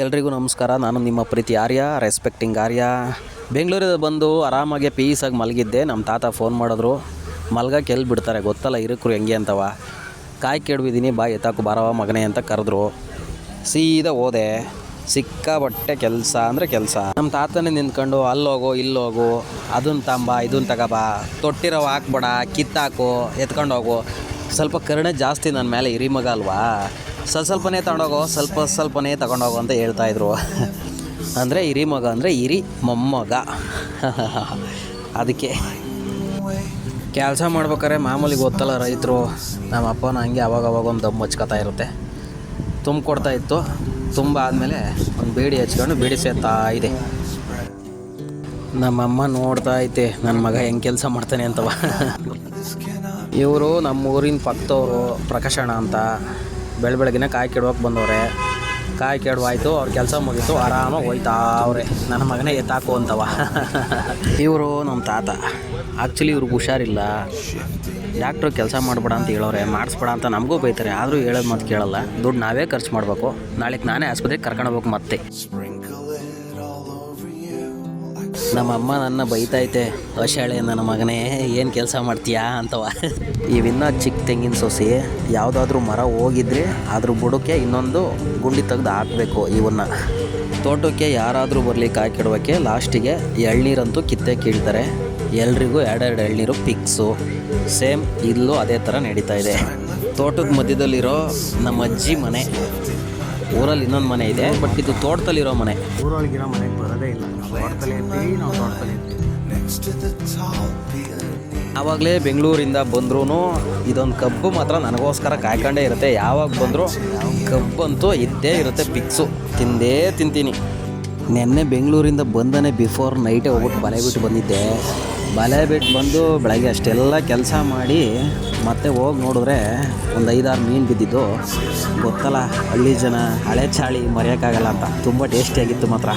ಎಲ್ರಿಗೂ ನಮಸ್ಕಾರ. ನಾನು ನಿಮ್ಮ ಪ್ರೀತಿ ಆರ್ಯ, ರೆಸ್ಪೆಕ್ಟಿಂಗ್ ಆರ್ಯ. ಬೆಂಗಳೂರಿಗೆ ಬಂದು ಆರಾಮಾಗಿ ಪೀಸಾಗಿ ಮಲಗಿದ್ದೆ. ನಮ್ಮ ತಾತ ಫೋನ್ ಮಾಡಿದ್ರು. ಮಲ್ಗಕ್ಕೆ ಎಲ್ಲಿ ಬಿಡ್ತಾರೆ ಗೊತ್ತಲ್ಲ, ಇರಕ್ರು ಹೆಂಗೆ ಅಂತವ. ಕಾಯಿ ಕೆಡವಿದ್ದೀನಿ, ಬಾ ಎತ್ತಾಕು ಬಾರವ ಮಗನೇ ಅಂತ ಕರೆದ್ರು. ಸೀದಾ ಹೋದೆ. ಸಿಕ್ಕಾಬಟ್ಟೆ ಕೆಲಸ ಅಂದರೆ ಕೆಲಸ. ನಮ್ಮ ತಾತನೇ ನಿಂತ್ಕೊಂಡು ಅಲ್ಲೋಗು ಇಲ್ಲೋಗು, ಅದನ್ನು ತಂಬ ಇದನ್ನು ತಗೋಬಾ, ತೊಟ್ಟಿರೋ ಹಾಕ್ಬೇಡ, ಕಿತ್ತಾಕು, ಎತ್ಕೊಂಡು ಹೋಗು. ಸ್ವಲ್ಪ ಕರುಣೆ ಜಾಸ್ತಿ ನನ್ನ ಮೇಲೆ, ಹಿರಿ ಮಗ ಅಲ್ವಾ, ಸ್ವಲ್ಪನೇ ತಗೊಂಡೋಗೋ, ಸ್ವಲ್ಪನೇ ತಗೊಂಡೋಗೋ ಅಂತ ಹೇಳ್ತಾಯಿದ್ರು. ಅಂದರೆ ಹಿರಿ ಮಗ ಅಂದರೆ ಹಿರಿ ಮೊಮ್ಮಗ. ಅದಕ್ಕೆ ಕೆಲಸ ಮಾಡ್ಬೇಕಾದ್ರೆ ಮಾಮೂಲಿ ಗೊತ್ತಲ್ಲ ರೈತರು, ನಮ್ಮ ಅಪ್ಪನ ಹಂಗೆ ಅವಾಗ ಒಂದು ದಮ್ಮು ಹಚ್ಕೊತಾ ಇರುತ್ತೆ. ತುಂಬಿಕೊಡ್ತಾ ಇತ್ತು. ತುಂಬ ಆದಮೇಲೆ ಒಂದು ಬೇಡಿ ಹಚ್ಕೊಂಡು ಬೇಡಿ ಸೇರ್ತಾ ಇದೆ. ನಮ್ಮಮ್ಮ ನೋಡ್ತಾ ಐತೆ ನನ್ನ ಮಗ ಹೆಂಗೆ ಕೆಲಸ ಮಾಡ್ತಾನೆ ಅಂತವ. ಇವರು ನಮ್ಮ ಊರಿನ ಪಕ್ಕದವರು, ಪ್ರಕಾಶಣ್ಣ ಅಂತ. ಬೆಳಗ್ಗೆನೇ ಕಾಯಿ ಕೆಡೋಕೆ ಬಂದವ್ರೆ. ಕಾಯಿ ಕೆಡವಾಯ್ತು, ಅವ್ರ ಕೆಲಸ ಮುಗೀತು, ಆರಾಮಾಗಿ ಹೋಯ್ತಾ ಅವ್ರೆ. ನನ್ನ ಮಗನೇ ಎತ್ತಾಕು ಅಂತವ. ಇವರು ನಮ್ಮ ತಾತ. ಆ್ಯಕ್ಚುಲಿ ಇವ್ರಿಗೆ ಹುಷಾರಿಲ್ಲ. ಡಾಕ್ಟ್ರು ಕೆಲಸ ಮಾಡಬೇಡ ಅಂತ ಹೇಳೋರೆ, ಮಾಡಿಸ್ಬೇಡ ಅಂತ ನಮಗೂ ಬೈತಾರೆ. ಆದರೂ ಹೇಳೋದು ಮಾತು ಕೇಳಲ್ಲ. ದುಡ್ಡು ನಾವೇ ಖರ್ಚು ಮಾಡಬೇಕು. ನಾಳೆಗೆ ನಾನೇ ಆಸ್ಪತ್ರೆಗೆ ಕರ್ಕೊಂಡೋಗ್ಬೇಕು ಮತ್ತೆ. ನಮ್ಮಮ್ಮ ನನ್ನ ಬೈತೈತೆ, ಹೊಶಾಳೆ ನನ್ನ ಮಗನೇ ಏನು ಕೆಲಸ ಮಾಡ್ತೀಯಾ ಅಂತವ. ಇವಿನ್ನ ಚಿಕ್ಕ ತೆಂಗಿನ ಸೊಸೆ. ಯಾವುದಾದ್ರೂ ಮರ ಹೋಗಿದ್ರೆ ಅದ್ರ ಬುಡಕ್ಕೆ ಇನ್ನೊಂದು ಗುಂಡಿ ತೆಗೆದು ಹಾಕಬೇಕು. ಇವನ್ನ ತೋಟಕ್ಕೆ ಯಾರಾದರೂ ಬರಲಿ ಕಾಯಿ ಕೆಡೋಕ್ಕೆ ಲಾಸ್ಟಿಗೆ ಎಳ್ನೀರಂತೂ ಕಿತ್ತೆ ಕೀಳ್ತಾರೆ. ಎಲ್ರಿಗೂ ಎರಡೆರಡು ಎಳ್ನೀರು ಫಿಕ್ಸು. ಸೇಮ್ ಇಲ್ಲೂ ಅದೇ ಥರ ನಡೀತಾ ಇದೆ. ತೋಟದ ಮಧ್ಯದಲ್ಲಿರೋ ನಮ್ಮ ಅಜ್ಜಿ ಮನೆ. ಊರಲ್ಲಿ ಇನ್ನೊಂದು ಮನೆ ಇದೆ, ಬಟ್ ಇದು ತೋಟದಲ್ಲಿರೋ ಮನೆ. ಊರೊಳಗಿರೋ ಮನೆಗೆ ಬರೋದೇ ಇಲ್ಲ. ತೋಟದಲ್ಲಿ ಇರ್ತೀವಿ, ನಾವು ತೋಟದಲ್ಲಿ ಇರ್ತೀವಿ. ಆವಾಗಲೇ ಬೆಂಗಳೂರಿಂದ ಬಂದ್ರೂ ಇದೊಂದು ಕಬ್ಬು ಮಾತ್ರ ನನಗೋಸ್ಕರ ಕಾಯ್ಕೊಂಡೇ ಇರುತ್ತೆ. ಯಾವಾಗ ಬಂದರೂ ಕಬ್ಬಂತೂ ಇದ್ದೇ ಇರುತ್ತೆ ಫಿಕ್ಸು. ತಿಂದೇ ತಿಂತೀನಿ. ನೆನ್ನೆ ಬೆಂಗಳೂರಿಂದ ಬಂದನೇ ಬಿಫೋರ್ ನೈಟೇ ಹೋಗ್ಬಿಟ್ಟು ಬಲೆ ಬಿಟ್ಟು ಬಂದಿದ್ದೆ. ಬಲೆ ಬಿಟ್ಟು ಬಂದು ಬೆಳಗ್ಗೆ ಅಷ್ಟೆಲ್ಲ ಕೆಲಸ ಮಾಡಿ ಮತ್ತೆ ಹೋಗಿ ನೋಡಿದ್ರೆ ಒಂದು 5-6 ಮೀನು ಬಿದ್ದಿದ್ದು. ಗೊತ್ತಲ್ಲ ಹಳ್ಳಿ ಜನ, ಹಳೆ ಚಾಳಿ ಮರೆಯೋಕ್ಕಾಗಲ್ಲ ಅಂತ. ತುಂಬ ಟೇಸ್ಟಿಯಾಗಿತ್ತು ಮಾತ್ರ.